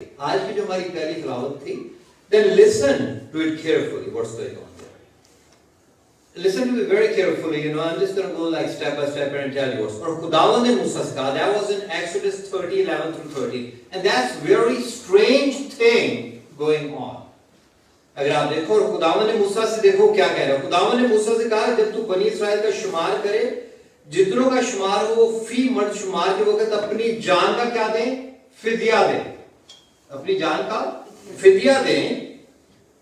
आज की जो हमारी पहली तिलावत थी, then listen to it carefully. What's going on there? Listen to it very carefully. I'm just going to go like step by step and tell you. और खुदावंद ने मूसा से कहा, that was in Exodus 30:11 through 13, and that's very strange thing going on. अगर आप देखो और खुदावंद ने मूसा से देखो क्या कह रहा है. खुदावंद ने मूसा से कहा, जब तू बनी इस्राएल का शुमार करे, जितनों का शुमार हो वो फी मर्द शुमार के वक्त अपनी जान का क्या दें? फिदिया दें. अपनी जान का फिदिया दें,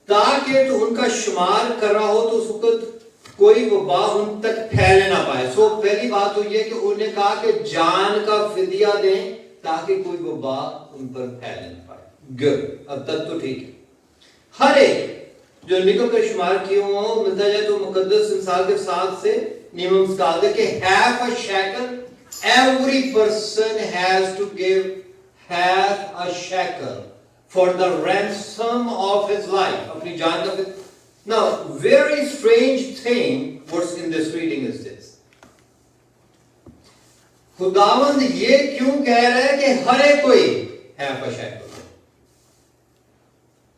ताकि तो उनका शुमार कर रहा हो तो उस वक्त कोई वबा उन तक फैल ना पाए. सो पहली बात तो ये कि उन्होंने कहा कि जान का फिदिया दें ताकि कोई वबा उन पर फैल ना पाए. गुड, अब तक तो ठीक है. हर एक जो निकल कर शुमार किए हो मिलता जाए तो मुकद्दस इंसान के साथ से नियम निकाल के half a shekel, every person has to give half a shekel for the ransom of his life. अपनी जान का. Now, very strange thing what's in this reading is this. खुदावंद ये क्यों कह रहा है कि हर एक कोई half a shekel?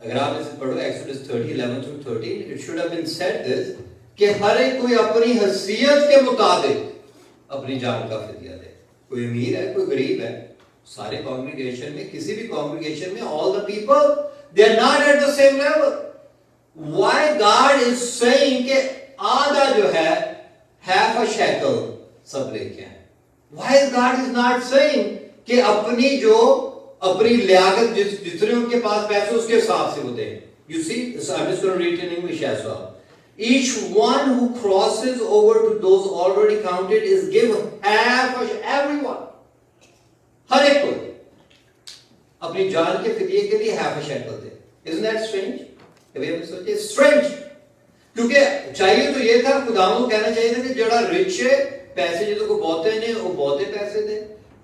अगर आप इसे पढ़ो Exodus 30:11 through 13, it should have been said this कि हर एक कोई अपनी हैसियत के मुताबिक अपनी जान का फिदिया दे. कोई अमीर है, कोई गरीब है, सारे कॉन्ग्रीगेशन में, किसी भी कॉन्ग्रीगेशन में, all the people they are not at the same level. Why God is saying कि आधा जो है half a shekel सब लेके आए? Why God is not saying कि अपनी लियाकत जितने उनके पास पैसे उसके हिसाब से वो दें? You see, so I'm just going to read it in English as well. Each one who crosses over to those already counted is given half a everyone. हर एक को अपनी जान के फिदिये के लिए half a shekel they. Isn't that strange? कभी आपने सोचा? Strange. क्योंकि चाहिए तो ये था, खुदावंद को कहना चाहिए था कि जड़ा रिच है, पैसे जिसको को बहुते ने वो बहुते पैसे दे,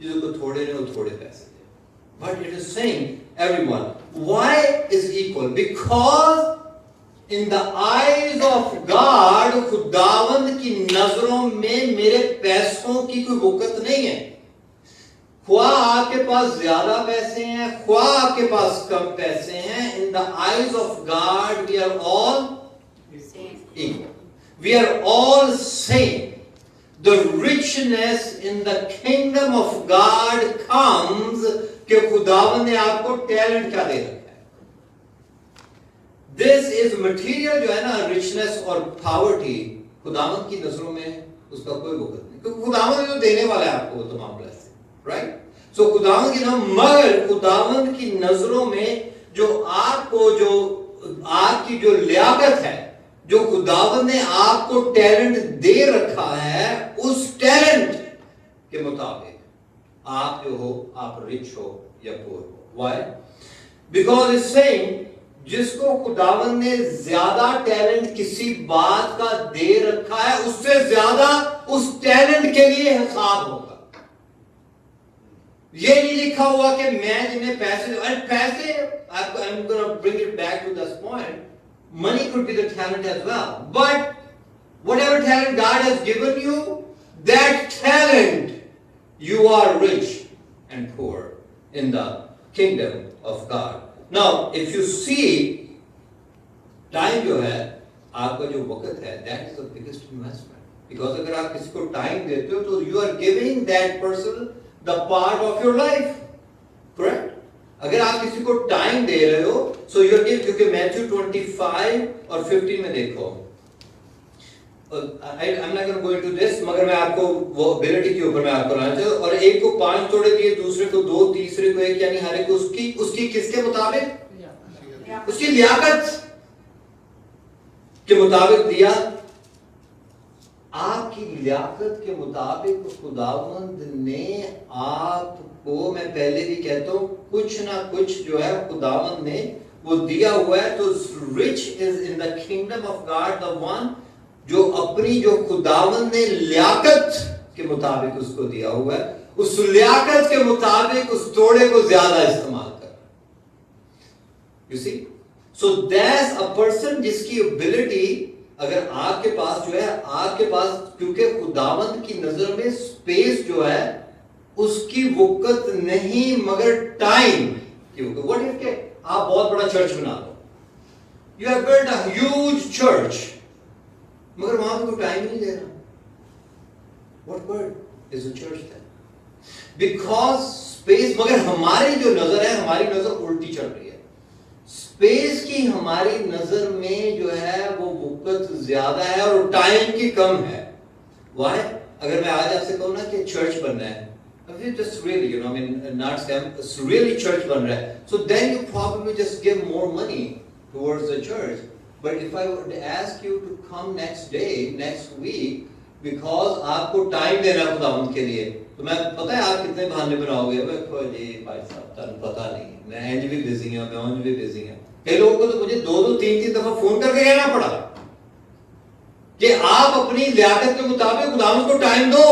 जिसको को थोड़े ने वो थोड़े पैसे दे. But it is saying everyone. Why is equal? Because in the eyes of God, खुदावंद की नजरों में मेरे पैसों की कोई वक़्त नहीं है. ख्वाह आपके पास ज्यादा पैसे हैं, ख्वाह आपके पास कम पैसे हैं, in the eyes of God we are all equal. We are all same. The richness in the kingdom of God comes कि खुदावंद ने आपको टैलेंट क्या दे रखा है. This is material जो है ना, richness और poverty, खुदावंद की नजरों में उसका कोई वक़्त नहीं, क्योंकि खुदावंद जो देने वाला है आपको वो तमाम ब्लेसिंग. राइट? सो खुदावंद की नाम, मगर खुदावंद की नजरों में जो आपको जो आपकी जो लियाकत है, जो खुदावंद ने आपको टैलेंट दे रखा है, उस टैलेंट के मुताबिक आप जो हो, आप रिच हो या पुअर हो. व्हाई? बिकॉज इट्स सेइंग जिसको खुदावंद ने ज्यादा टैलेंट किसी बात का दे रखा है, उससे ज्यादा उस टैलेंट के लिए हिसाब होगा. ये नहीं लिखा हुआ कि मैं जिन्हें पैसे I'm going to bring it back to this point. Money could be the talent as well, but whatever talent God has given you, that talent you are rich and poor in the kingdom of God. Now, if you see, time जो है, आपका जो वक़्त है, that is the biggest investment. Because अगर आप किसी को time देते हो, तो you are giving that person the part of your life. Correct? अगर आप किसी को time दे रहे हो, so you are giving, क्योंकि Matthew 25 और 15 में देखो. I'm not going to go into this, मगर मैं आपको वो ability के ऊपर मैं आपको लाना चाहता हूँ. और एक को 5 तोड़े दिए, दूसरे को 2, तीसरे को 1, यानी हर एक को उसकी किसके मुताबिक? उसकी लियाकत के मुताबिक दिया. आपकी लियाकत के मुताबिक खुदावंद ने आपको, मैं पहले भी कहता हूँ, कुछ ना कुछ जो है खुदावंद ने वो दिया हुआ है. तो rich is in the kingdom of God the one जो अपनी जो खुदावंद ने लियाकत के मुताबिक उसको दिया हुआ है, उस लियाकत के मुताबिक उस तोड़े को ज्यादा इस्तेमाल कर. You see? So there's a person जिसकी एबिलिटी, अगर आपके पास जो है, आपके पास, क्योंकि खुदावंद की नजर में स्पेस जो है उसकी वक़्त नहीं मगर टाइम व्हाट इफ के आप बहुत बड़ा चर्च बना लो, you have built a huge church, मगर वहां पे कोई टाइम नहीं दे रहा, what word is a church then? Because space, मगर हमारी जो नजर है, हमारी नजर उल्टी चल रही है। स्पेस की हमारी नजर में जो है वो वक़्त ज्यादा है और टाइम की कम है। Why? अगर मैं आज आपसे कहूँ ना कि चर्च बन रहा है, just really, you know, I mean, not scam, it's really church बन रहा है, so then you probably just give more money towards the church. But if I would ask you to come next day, next week, because आपको time देना है खुदावंद के लिए, तो मैं पता है आप कितने बहाने बनाओगे, जी भाई साहब तुम पता नहीं, मैं इंज भी बिजी हूँ, मैं उंज भी बिजी हूँ। कई लोगों को तो मुझे 2-2, 3-3 दफा फोन करके कहना पड़ा कि आप अपनी लियाकत के मुताबिक खुदावंद को टाइम दो।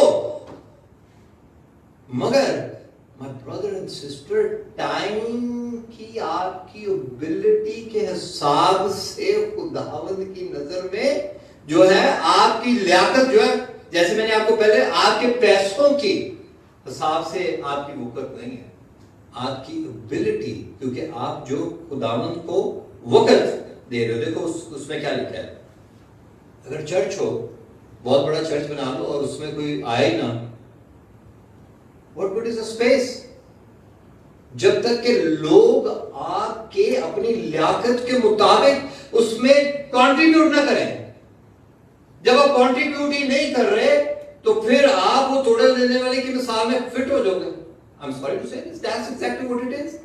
मगर my brother and sister, time की आपकी एबिलिटी के हिसाब से खुदावंद की नजर में जो है आपकी लियाकत जो है, जैसे मैंने आपको पहले आपके पैसों की हिसाब से आपकी वक़्त नहीं है, आपकी एबिलिटी, क्योंकि आप जो खुदावंद को वक़्त दे रहे हो। देखो उसमें क्या लिखा है, अगर चर्च हो, बहुत बड़ा चर्च बना लो और उसमें कोई आए ना, what good is the space? जब तक के लोग आपके अपनी लियाकत के मुताबिक उसमें कंट्रीब्यूट ना करें। जब आप कंट्रीब्यूट ही नहीं कर रहे तो फिर आप वो तोड़े देने वाले की मिसाल में फिट हो जाओगे। आई एम सॉरी टू से this, that's exactly what it is.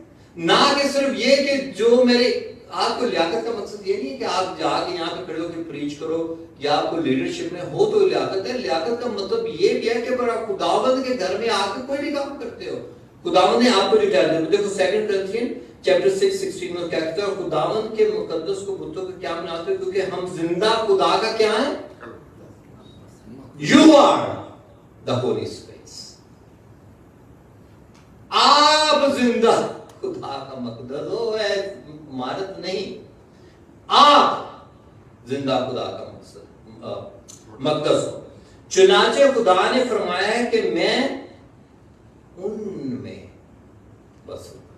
ना कि सिर्फ ये कि जो मेरे आपको लियाकत का मकसद ये नहीं है कि आप जाके यहाँ पे खड़े होकर प्रीच करो या आपको लीडरशिप में हो तो लियाकत है। लियाकत का मतलब ये भी है कि अगर आप खुदावंद के घर में आकर कोई भी काम करते हो, खुदावंद ने आपको जो टैलेंट, देखो 2 Corinthians चैप्टर 6:16 में क्या कहता है, खुदावंद के मुकद्दस को बुतों को क्या बनाते हो, क्योंकि हम जिंदा खुदा का क्या है, you are the holy space. आप जिंदा खुदा का मकदस हो, इमारत नहीं, आप जिंदा खुदा का मकदस हो। चुनाचे खुदा ने फरमाया है कि मैं उनमें बसूंगा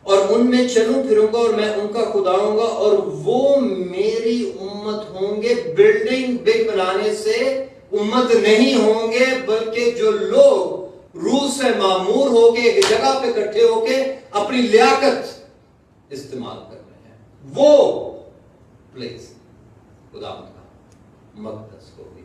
और उनमें चलूं फिरूंगा और मैं उनका खुदा होऊंगा और वो मेरी उम्मत होंगे। बिल्डिंग बिग बनाने से उम्मत नहीं होंगे, बल्कि जो लोग रूह से मामूर होके एक जगह पे इकट्ठे होके अपनी लियाकत इस्तेमाल कर रहे हैं, वो प्लेस खुदावंद का मकदस होगी।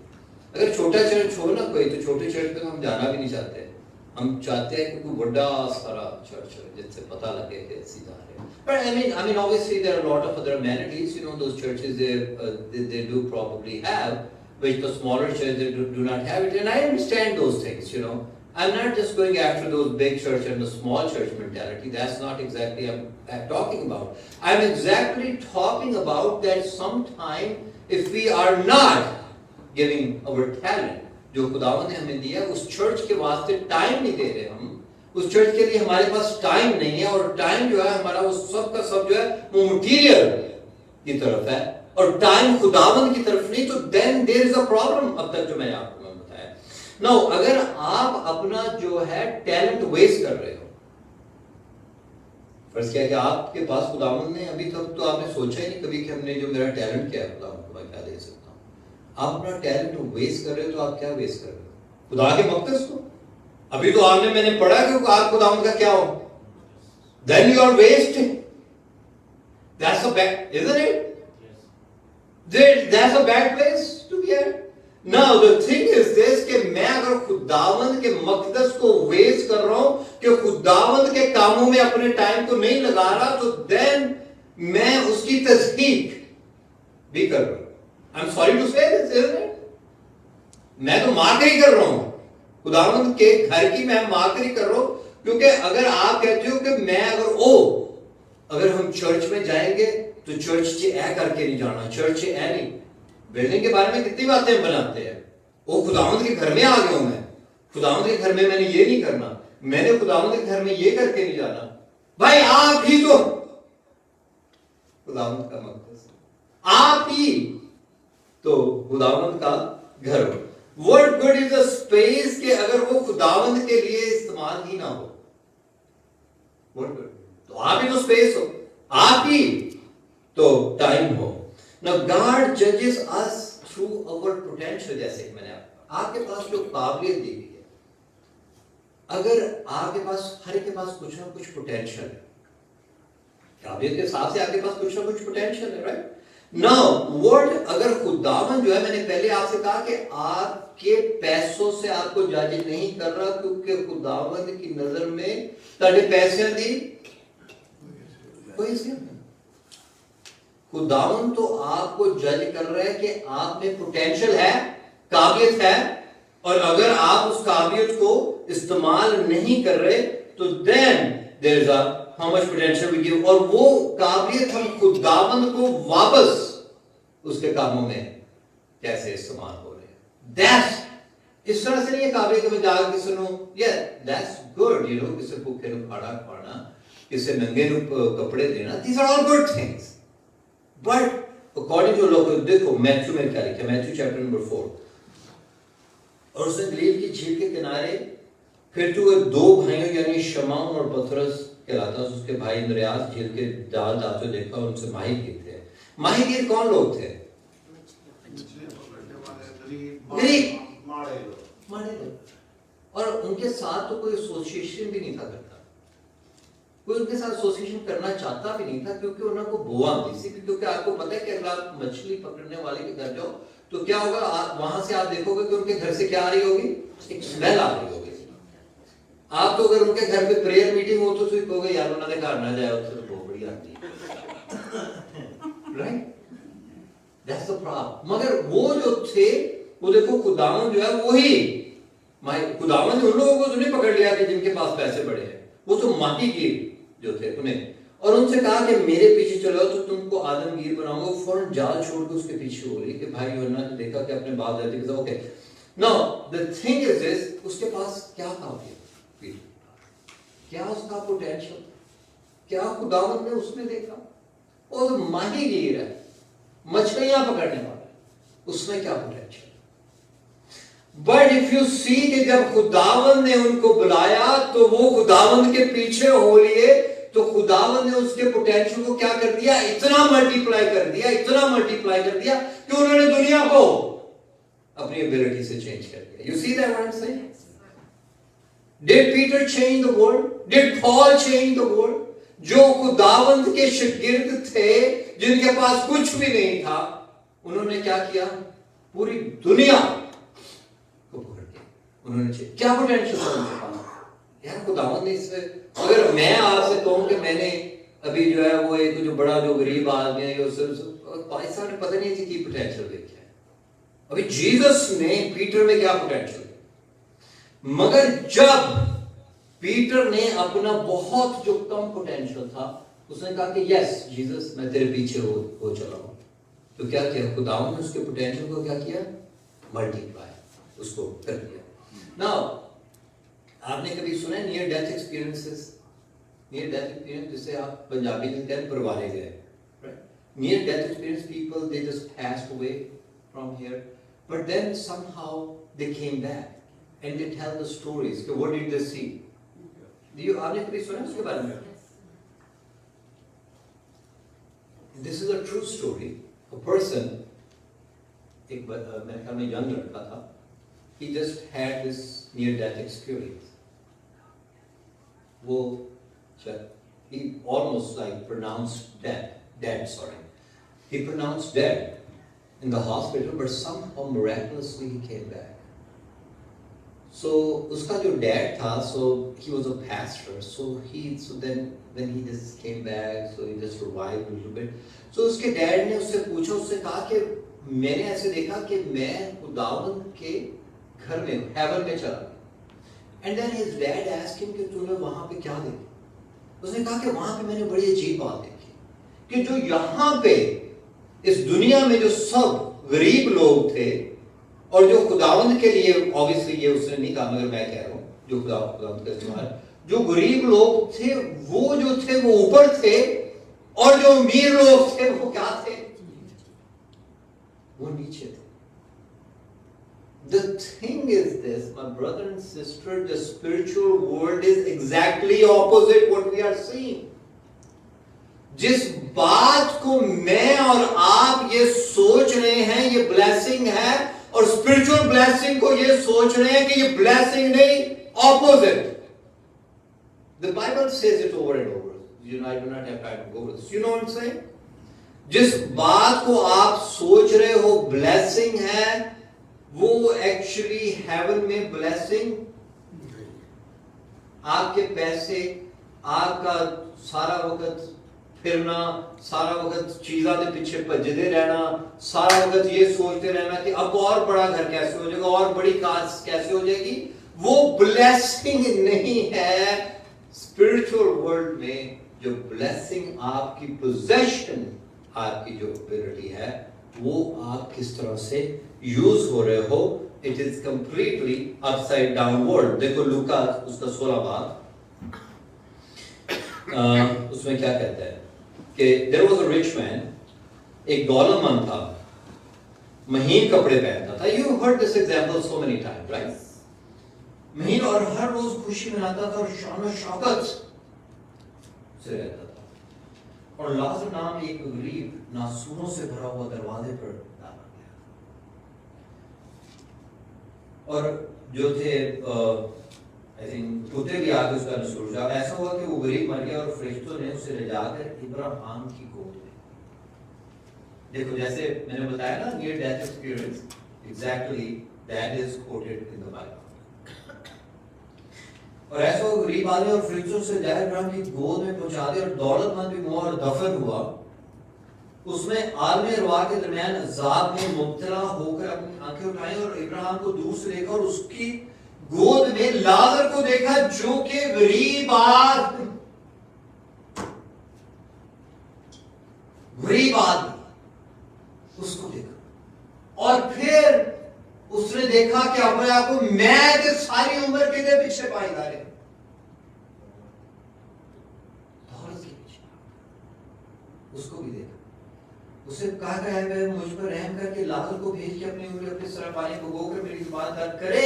अगर छोटा चर्च हो ना कोई, तो छोटे चर्च पे हम जाना भी नहीं चाहते। हम चाहते हैं कि कोई बड़ा सारा चर्च हो जिससे पता लगे कि सीधा है। But I mean obviously there are a lot of other amenities, you know, those churches they do probably have, which the smaller churches they do not have it, and I understand those things, you know. I'm not just going after those big church and the small church mentality. That's not exactly I'm talking about. I'm exactly talking about that sometime if we are not giving our talent, जो खुदावंद ने हमें दिया, उस church के वास्ते time नहीं दे रहे हम, उस चर्च के लिए हमारे पास टाइम नहीं है, और टाइम जो है हमारा वो सब का सब जो है वो मटीरियल की तरफ है और टाइम खुदावंद की तरफ नहीं, तो then there is a problem. अब तक जो मैंने आपको बताया। नाउ अगर आप अपना जो है टैलेंट वेस्ट कर रहे हो, फर्ज क्या कि आपके पास खुदावंद ने अभी तक तो आपने सोचा ही नहीं कभी कि हमने जो मेरा टैलेंट क्या है खुदावंद को मैं क्या दे सकता हूं। आप अपना टैलेंट वेस्ट कर रहे हो, तो आप क्या वेस्ट कर रहे हो, खुदा के मकदस को। अभी तो आपने मैंने पढ़ा कि आप खुदावंद का क्या हो, then you are wasting. That's a bad, isn't it? That's a bad place to be at. Now the thing is this कि मैं अगर खुदावंद के मकदस को वेस्ट कर रहा हूं, कि खुदावंद के कामों में अपने टाइम को नहीं लगा रहा, तो देन मैं उसकी तस्दीक भी कर रहा हूं। I'm sorry to say this, isn't it? मैं तो मार्करी कर रहा हूं खुदावंद के घर की, मैं मार्करी कर रहा हूं, क्योंकि अगर आप कहते हो कि मैं अगर हम चर्च में जाएंगे तो चर्च से ऐ करके नहीं जाना, चर्च से ऐ नहीं। बिल्डिंग के बारे में कितनी बातें बनाते हैं, वो खुदावंद के घर में आ गया हूं मैं, खुदावंद के घर में मैंने ये नहीं करना, मैंने खुदावंद के घर में ये करके नहीं जाना। भाई आप ही तो खुदावंद का मकदस, आप ही तो खुदावंद का घर हो। What good is a space के अगर वो खुदावंद के लिए इस्तेमाल ही ना हो, तो आप ही तो स्पेस हो, आप ही तो टाइम हो। Now God judges us through our potential, जैसे कि मैंने आपके पास जो काबिलियत दी गई है, अगर आपके पास, हर एक के पास कुछ ना कुछ पोटेंशियल है, काबिलियत के हिसाब से आपके पास कुछ ना कुछ पोटेंशियल है, राइट? नाउ व्हाट, अगर खुदावन जो है, मैंने पहले आपसे कहा कि आपके पैसों से आपको जज नहीं कर रहा, क्योंकि खुदावन की नजर में ताड़े पैसे दी कोई इसलिए खुदावन तो आपको जज कर रहा है कि आप में पोटेंशियल है, काबिलियत है, और अगर आप उस काबिलियत को इस्तेमाल नहीं कर रहे तो then there is a how much potential we give, और वो काबिलियत हम खुदावन को वापस उसके कामों में कैसे इस्तेमाल हो रहे हैं। दैट्स, इस तरह से नहीं है काबिलियत में जाकर किसी नो या दैट्स गुड, यू नो, किसी भूखे को खाना खवाना, किसी नंगे को कपड़े देना, these are all good things, but according to लोग, देखो मैथ्यू में क्या लिखा है, मैथ्यू चैप्टर नंबर 4, और उसने गलील की झील के किनारे फिर तो दो भाइयों यानी शमौन और पतरस कहलाता, उसके भाई इंद्रियास झील के जाल डालते देखा और उनसे माहीगीर थे। माहीगीर कौन लोग थे? गरीब माड़े लोग, और उनके साथ तो कोई एसोसिएशन भी नहीं था करता, कोई उनके साथ एसोसिएशन करना चाहता भी नहीं था, क्योंकि उनको बुआ आती थी। क्योंकि आपको पता है कि अगर आप मछली पकड़ने वाले के घर जाओ तो क्या होगा, वहां से आप देखोगे कि उनके घर से क्या आ रही होगी, एक स्मेल आ रही होगी। आप तो अगर उनके घर पे प्रेयर मीटिंग हो तो कहोगे यार उन्होंने घर ना जाए, तो बहुत बढ़िया आती है, राइट? That's the problem. मगर वो जो थे, वो देखो खुदावन जो है वही, खुदावन ने उन लोगों को तो नहीं पकड़ लिया कि जिनके पास पैसे बड़े हैं, वो तो माहीगीर जो थे उन्हें, और उनसे कहा कि मेरे पीछे चलो तो तुमको आदमगीर बनाऊंगा। फौरन जाल छोड़ के उसके पीछे हो रही कि भाई यूहन्ना ने देखा कि अपने बाप दादी के साथ, okay now the thing is this, उसके पास क्या था, क्या उसका पोटेंशियल, क्या खुदावन ने उसमें देखा? वो तो माहीगीर है, मछलियां पकड़ने वाला, उसमें क्या potential? But if you see कि जब खुदावन ने उनको बुलाया तो वो खुदावन के पीछे हो लिए, तो खुदावन ने उसके पोटेंशियल को क्या कर दिया, इतना मल्टीप्लाई कर दिया, इतना मल्टीप्लाई कर दिया कि उन्होंने दुनिया को अपनी एबिलिटी से चेंज कर दिया। You see that what I am saying? Did Peter change the world? Did Paul change the world? जो खुदावंत के शागिर्द थे, जिनके पास कुछ भी नहीं था, उन्होंने क्या किया, पूरी दुनिया को पकड़ के उन्होंने क्या पोटेंशियल था उनके पास यार। खुदावंत ने इससे, अगर मैं आपसे कहूं कि मैंने अभी जो है वो एक जो बड़ा जो गरीब आदमी है, भाई साहब ने पता नहीं थी की पोटेंशियल देखा है। अभी जीसस ने पीटर में क्या पोटेंशियल, मगर जब पीटर ने अपना बहुत जो कम पोटेंशियल था, उसने कहा कि यस जीसस मैं तेरे पीछे हो चला हूं, तो क्या किया खुदावन ने उसके पोटेंशियल को क्या किया, मल्टीप्लाई उसको कर दिया। नाउ आपने कभी सुना है near death experiences? Near death experience जिसे आप पंजाबी में कहते हैं परवाने गए, right? Near death experience people they just passed away from here, but then somehow they came back and they tell the stories कि what did they see? आपने कभी सुना उसके बारे में? This is a true story. A person, एक मेरे ख्याल में यंग लड़का था, he just had this near death experience. वो he almost like pronounced dead. He pronounced dead in the hospital, but somehow miraculously he came back. So उसका जो dad था, so he was a pastor, so then when he just came back, so he just revived a little bit. So उसके dad ने उससे पूछा, उससे कहा कि मैंने ऐसे देखा कि मैं खुदावन के घर में heaven में चला गया। And then his dad asked him कि तूने वहाँ पे क्या देखा? उसने कहा कि वहाँ पे मैंने बड़ी अजीब बात देखी कि जो यहाँ पे इस दुनिया में जो सब गरीब लोग थे और जो खुदावंद के लिए, ऑब्वियसली ये उसने नहीं कहा मगर मैं कह रहा हूँ, जो खुदावंद का इस्तेमाल, जो गरीब लोग थे वो जो थे वो ऊपर थे, और जो अमीर लोग थे वो क्या थे, वो नीचे थे। The thing is this, my brother and sister, the spiritual world is exactly opposite what we are seeing. जिस बात को मैं और आप ये सोच रहे हैं ये ब्लेसिंग है, और स्पिरिचुअल ब्लेसिंग को ये सोच रहे हैं कि ये ब्लेसिंग नहीं, opposite. The Bible says it over and over. You know, I do not have time to go over this. You know what I'm saying? जिस बात को आप सोच रहे हो ब्लेसिंग है, वो एक्चुअली हेवन में ब्लेसिंग. आपके पैसे, आपका सारा वक्त फिरना, सारा वक्त चीज़ों के पीछे भजते रहना, सारा वक्त ये सोचते रहना कि अब और बड़ा घर कैसे हो जाएगा, और बड़ी कार कैसे हो जाएगी, वो ब्लेसिंग नहीं है. स्पिरिचुअल वर्ल्ड में जो ब्लेसिंग आपकी पोजेशन, आपकी जो एबिलिटी है, वो आप किस तरह से यूज हो रहे हो, it is completely upside down world. देखो लूका उसका 16 बाब, उसमें क्या कहता है कि there was a rich man, एक दौलतमंद था, महीन कपड़े पहनता था. You heard this example so many times, right? महीन, और हर रोज खुशी मनाता था और शान और शौकत से रहता था. और लाजर नाम एक गरीब नासूरों से भरा हुआ दरवाजे पर डाला गया. और जो थे आई थिंक कुत्ते भी आके उसका नसूर जा. ऐसा हुआ कि वो गरीब मर गया और फरिश्तों ने उसे ले जाकर इब्राहिम की गोद में. देखो जैसे मैंने बताया ना, near death experience, exactly that is quoted in the Bible. और ऐसा वो गरीब आदमी और फरिश्तों से जाहिर इब्राहिम की गोद में पहुंचा दिया, और दौलतमंद भी मुआ और दफन हुआ. उसमें आलम अरवाह के दरमियान अजाब में मुब्तला होकर अपनी आंखें उठाई और इब्राहिम को दूर से देखा, और उसकी गोद में लाजर को देखा जो कि गरीब आदमी उसको देखा. और फिर उसने देखा कि अपने आप को मैं तो सारी उम्र के लिए पीछे पाई जा रहे, दौलत के पीछे. उसको भी देखा, उसे कहा गया है मुझ पर रहम करके लाजर को भेज के अपनी उंगली अपने सर पानी भिगोकर मेरी जुबान दर्द करे,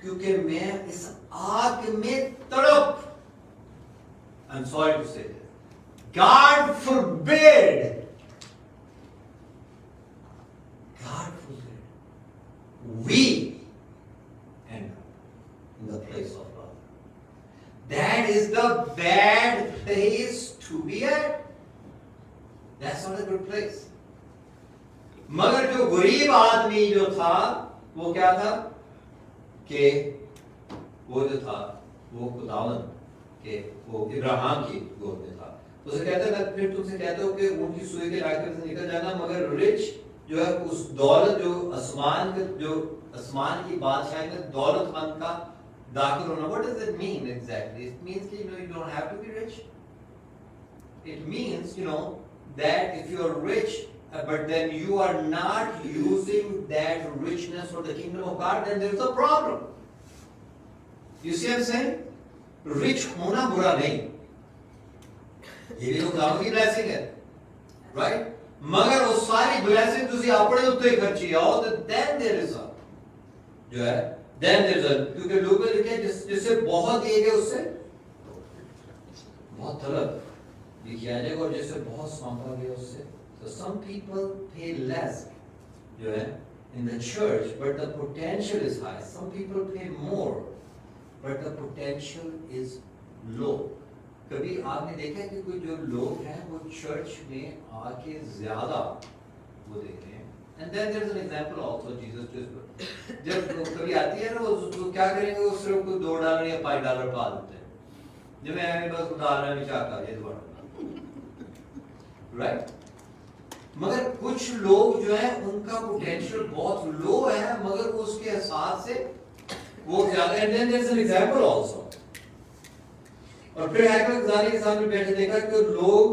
क्योंकि मैं इस आग में तड़प. I'm sorry to say this. God forbid. We end up in the place of love. That is the bad place to be at. That's not a good place. मगर जो गरीब आदमी जो था, वो क्या था कि वो जो था वो खुदावन के वो इब्राहिम की गोद में था. उसे कहता है, फिर तुमसे कहता हूं कि उनकी सुई के रास्ते से निकल जाना. मगर रिच जो है उस दौलत जो आसमान की बादशाही में दौलतमंद का दाखिल होना. What does it mean exactly? It means that you don't have to be rich. It means that if you are rich, but then you are not using that richness for the kingdom of God, then there is a problem. You see what I'm saying? Rich होना बुरा नहीं, ये भी खुदावंद की blessing है, right? मगर वो सारी ब्लेसिंग तुसी अपने उत्ते खर्ची आओ, तो then there is a जो है then there is a, क्योंकि लोग में लिखे जिससे बहुत दिए गए उससे बहुत तलब भी किया जाएगा, और जिससे बहुत सौंपा गया उससे. So some people pay less जो है in the church, but the potential is high. Some people pay more, but the potential is low. कभी आपने देखा कि कोई जो लोग हैं वो चर्च में आके ज्यादा वो देख रहे हैं. And then there is an example also, Jesus just जब कभी आती है ना वो क्या करेंगे, वो सिर्फ को $2 या $5 पा देते हैं. जब मैं आगे बस उतारना नहीं चाहता ये दोबारा, राइट? मगर कुछ लोग जो है उनका पोटेंशियल बहुत लो है, मगर वो उसके एहसास से वो ज्यादा. And then there is an example also. और फिर हैकल के खजाने के सामने बैठे देखा कि लोग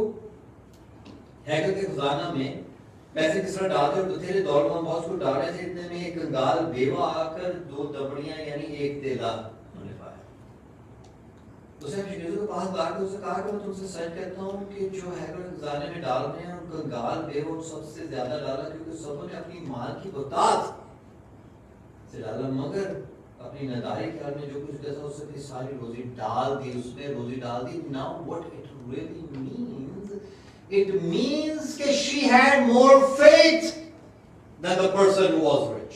हैकल के खजाना में पैसे किस तरह डालते, और बथेरे दौलतमंद बहुत को डाल रहे थे. इतने में एक कंगाल बेवा आकर 2 दबड़ियां यानी 1 देला उन्होंने पाया. उसने यीशु के पास जाकर उससे कहा कि मैं तुमसे सच कहता हूं कि जो हैकल के खजाने में डाल रहे हैं, कंगाल बेवा सबसे ज्यादा डाला, क्योंकि सबों ने अपनी माल की बहुतायत से डाला, मगर अपनी नादारी ख्याल में जो कुछ जैसा उससे अपनी सारी रोजी डाल दी, उसमें रोजी डाल दी. Now what it really means, it means कि she had more faith than the person who was rich.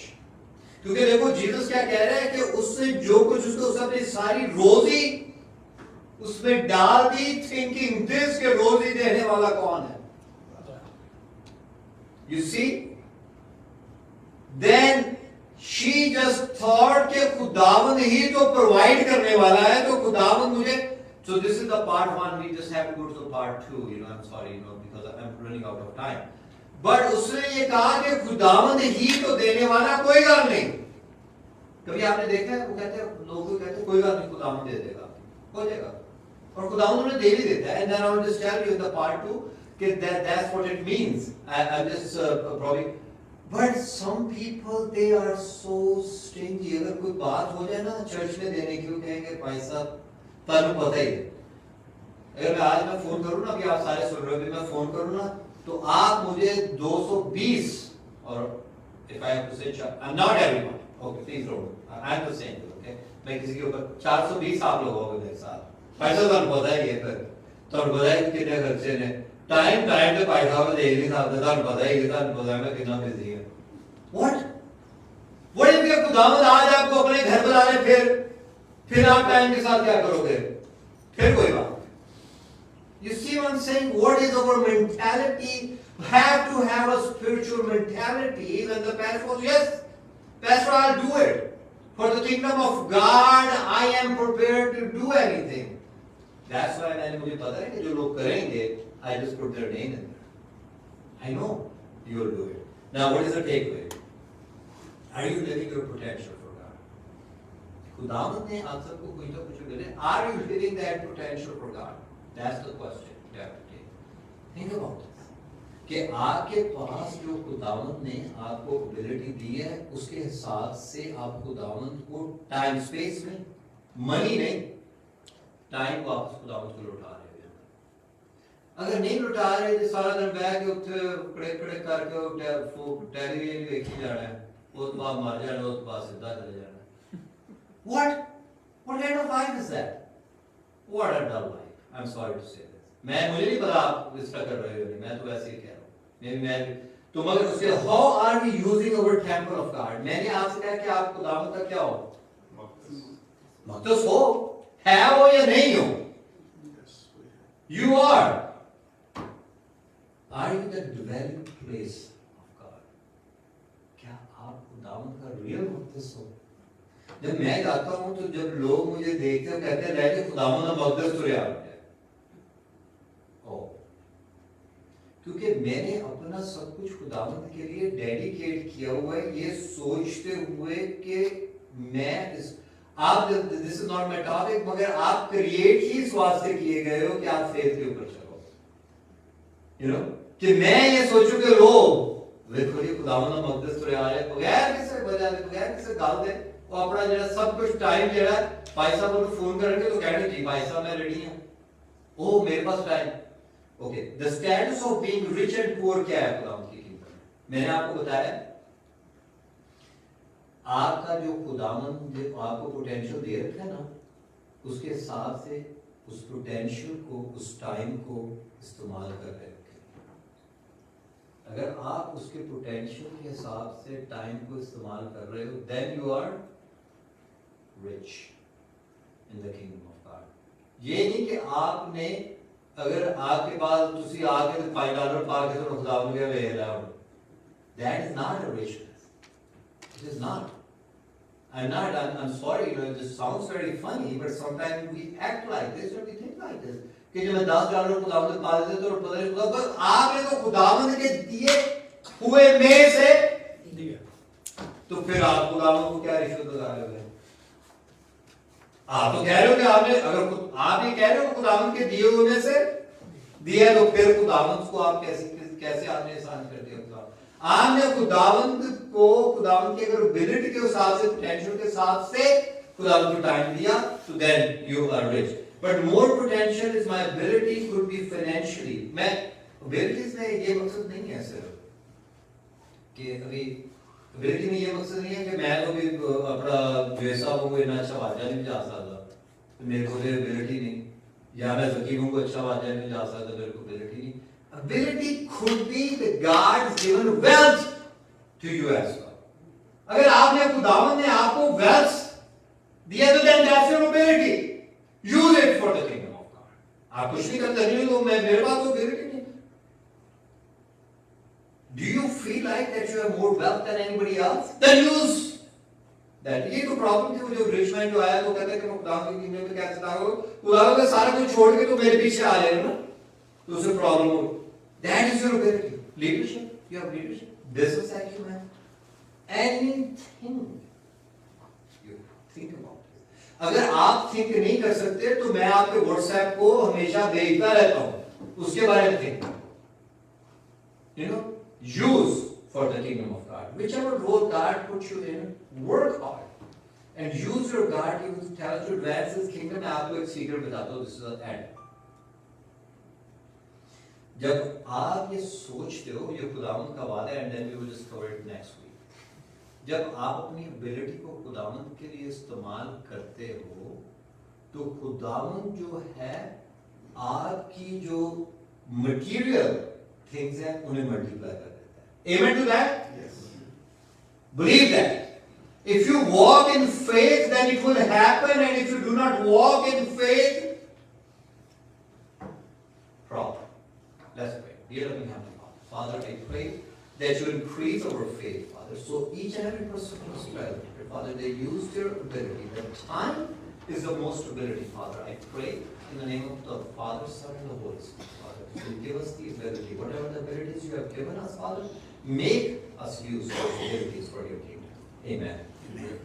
क्योंकि देखो जीसस क्या कह रहे हैं कि उससे जो कुछ उसने अपनी सारी रोजी उसमें डाल दी, थिंकिंग दिस के रोजी देने वाला कौन है. You see, then she just thought कि खुदावंद ही तो प्रोवाइड करने वाला है, तो खुदावंद मुझे. So this is the part one. We just have to go to the part two. I'm sorry, because I'm running out of time. But उसने ये कहा कि खुदावंद ही तो देने वाला, कोई गल नहीं. कभी आपने देखा है वो कहते हैं, लोग कहते हैं कोई गल नहीं, खुदावंद दे देगा, हो जाएगा, और खुदावंद उन्हें दे भी देता है. And then I will just tell you in the part two कि that's what it means. I'm just probably. But some people they are so stingy. अगर कोई बात हो जाए ना चर्च में देने की, वो कहेंगे भाई साहब तानु पता ही है. अगर मैं आज फोन करूँ ना, अभी आप सारे सुन रहे हो, मैं फोन करूँ ना, तो आप मुझे 220, और if I have to say, I'm not everyone. Okay, please don't. I'm the same. Okay, मैं किसी के ऊपर 420 आप लोग हो गए साथ. पैसा तानु पता ही है, फिर तानु पता है कितने खर्चे ने. टाइम पे पैसा में देख नहीं सकते, तानु पता ही है, तानु पता है मैं कितना बिजी है. What if ये खुदावंद आज आपको अपने घर बुला ले, फिर आप टाइम के साथ क्या करोगे? फिर कोई बात. You see what I'm saying? What is our mentality? We have to have a spiritual mentality. When the pastor goes, yes, pastor, I'll do it. For the kingdom of God, I am prepared to do anything. That's why मुझे पता है कि जो लोग करेंगे, I just put their name in there. I know you will do it. Now, what is the takeaway? Are you living your potential for God? खुदावंद ने आप सबको कुछ ना कुछ बोले. Are you living that potential for God? That's the question you have to take. Think about this. कि आपके पास जो खुदावंद ने आपको एबिलिटी दी है, उसके हिसाब से आप खुदावंद को टाइम स्पेस में, मनी नहीं, टाइम वापस खुदावंद को लौटा रहे हैं. अगर नहीं लौटा रहे तो सारा दिन बैठ के उठे खड़े करके टेलीविजन देखी जाना है, उसके बाद मर जाना, उसके बाद सीधा चले जाना. What kind of life is that? What a dull life. I'm sorry to say this. मुझे नहीं पता आप इस तरह कर रहे हो नहीं, मैं तो वैसे ही कह रहा हूँ. तो मगर उसके how are we using our temple of God? मैंने आपसे कहा कि आप खुदावंद का क्या हो? मक़दस हो, है वो या नहीं हो? You are. Are you the dwelling place of God? क्या आप खुदावंद का रियल मक़दस हो? जब मैं जाता हूँ तो जब लोग मुझे देखते हैं कहते हैं रह के खुदावंद का मक़दस तो यार, क्योंकि मैंने अपना सब कुछ खुदावंद के लिए डेडिकेट किया हुआ है, ये सोचते हुए कि मैं आप, this is not my topic, मगर आप क्रिएट ही इस वास्ते किए गए हो कि आप फेथ के ऊपर चलो. कि मैं ये सोचूं कि लोग देखो ये खुदावंद का मक़दस तो यार है, बगैर किसी वजह दे, बगैर किसी गाल दे, वो अपना जरा सब कुछ टाइम जरा भाई साहब को फोन करके तो कहते जी भाई साहब मैं रेडी हूं, ओ मेरे पास time. Okay, the status of being rich and poor क्या है खुदावंद की किंगडम में? मैंने आपको बताया आपका जो खुदावंद जो आपको पोटेंशियल दे रखा है ना, उसके हिसाब से उस पोटेंशियल को, उस टाइम को इस्तेमाल कर रहे हो. अगर आप उसके पोटेंशियल के हिसाब से टाइम को इस्तेमाल कर रहे हो, then you are rich in the kingdom of God. ये नहीं कि आपने अगर आपके पास तुसी आके तो $5 पा के तो खुदावंद के वे ला, that is not a richness. It is not. I'm sorry, it just sounds very funny, but sometimes we act like this or we think like this. कि जब मैं $10 खुदावंद पा देते तो पता नहीं खुदा, पर आपने तो खुदावंद के दिए हुए में से दिया, तो फिर आप खुदावंद को क्या रिश्वत लगा रहे हो? आप तो कह रहे हो कि आपने, अगर आप ये कह रहे हो खुदावंद के दिए हुए में से दिया, तो फिर खुदावंद को आप कैसे आपने एहसान कर दिया? आपने खुदावंद को, खुदावंद की अगर एबिलिटी के हिसाब से, पोटेंशियल के हिसाब से खुदावंद को टाइम दिया, तो then you are rich. But more potential is my ability could be financially. मैं एबिलिटीज में ये मकसद नहीं है सिर्फ कि अभी एबिलिटी में ये मकसद नहीं है कि मैं तो भी अपना जैसा हूँ इतना अच्छा वाजा नहीं जा सकता, तो मेरे को एबिलिटी नहीं, या मैं जकी हूँ अच्छा वाजा नहीं जा सकता, मेरे को एबिलिटी नहीं. Ability could be the God's given wealth to you as well. अगर आपने खुदावंद ने आपको wealth दिया तो then that's your ability. Use it for the kingdom of God. आप कुछ नहीं करते नहीं तो मैं मेरे पास तो ability नहीं. Do you feel like that you have more wealth than anybody else? Then use that. ये तो प्रॉब्लम थी. वो जो rich man जो आया तो कहता है कि मैं खुदावंद के kingdom में क्या चाहता हूँ, खुदावंद का सारा कुछ छोड़ के तो मेरे पीछे आ जाए ना, तो उसे प्रॉब्लम हो. That is your ability. Leadership. You have leadership. Business acumen. Anything you think about it. अगर आप think नहीं कर सकते तो मैं आपके WhatsApp को हमेशा भेजता रहता हूँ, उसके बारे में think. You know, use for the kingdom of God. Whichever role God puts you in, work hard and use your God-given talent to advance His kingdom. मैं आपको एक secret बताता हूँ. This is the end. जब आप ये सोचते हो, ये खुदावंद का वादा है, and then we will just cover it next week. जब आप अपनी एबिलिटी को खुदावंद के लिए इस्तेमाल करते हो, तो खुदावंद जो है आपकी जो मटेरियल थिंग्स हैं उन्हें मल्टीप्लाई कर देता है. Amen to that? Yes. Believe that. If you walk in faith, then it will happen, and if you do not walk in faith, problem. Let's pray. Dear loving Heavenly Father, Father, I pray that you increase our faith, Father, so each and every person is present. Father, they use their ability. The time is the most ability, Father. I pray in the name of the Father, Son, and the Holy Spirit, Father, to give us the ability. Whatever the abilities you have given us, Father, make us use those abilities for your kingdom. Amen. Amen.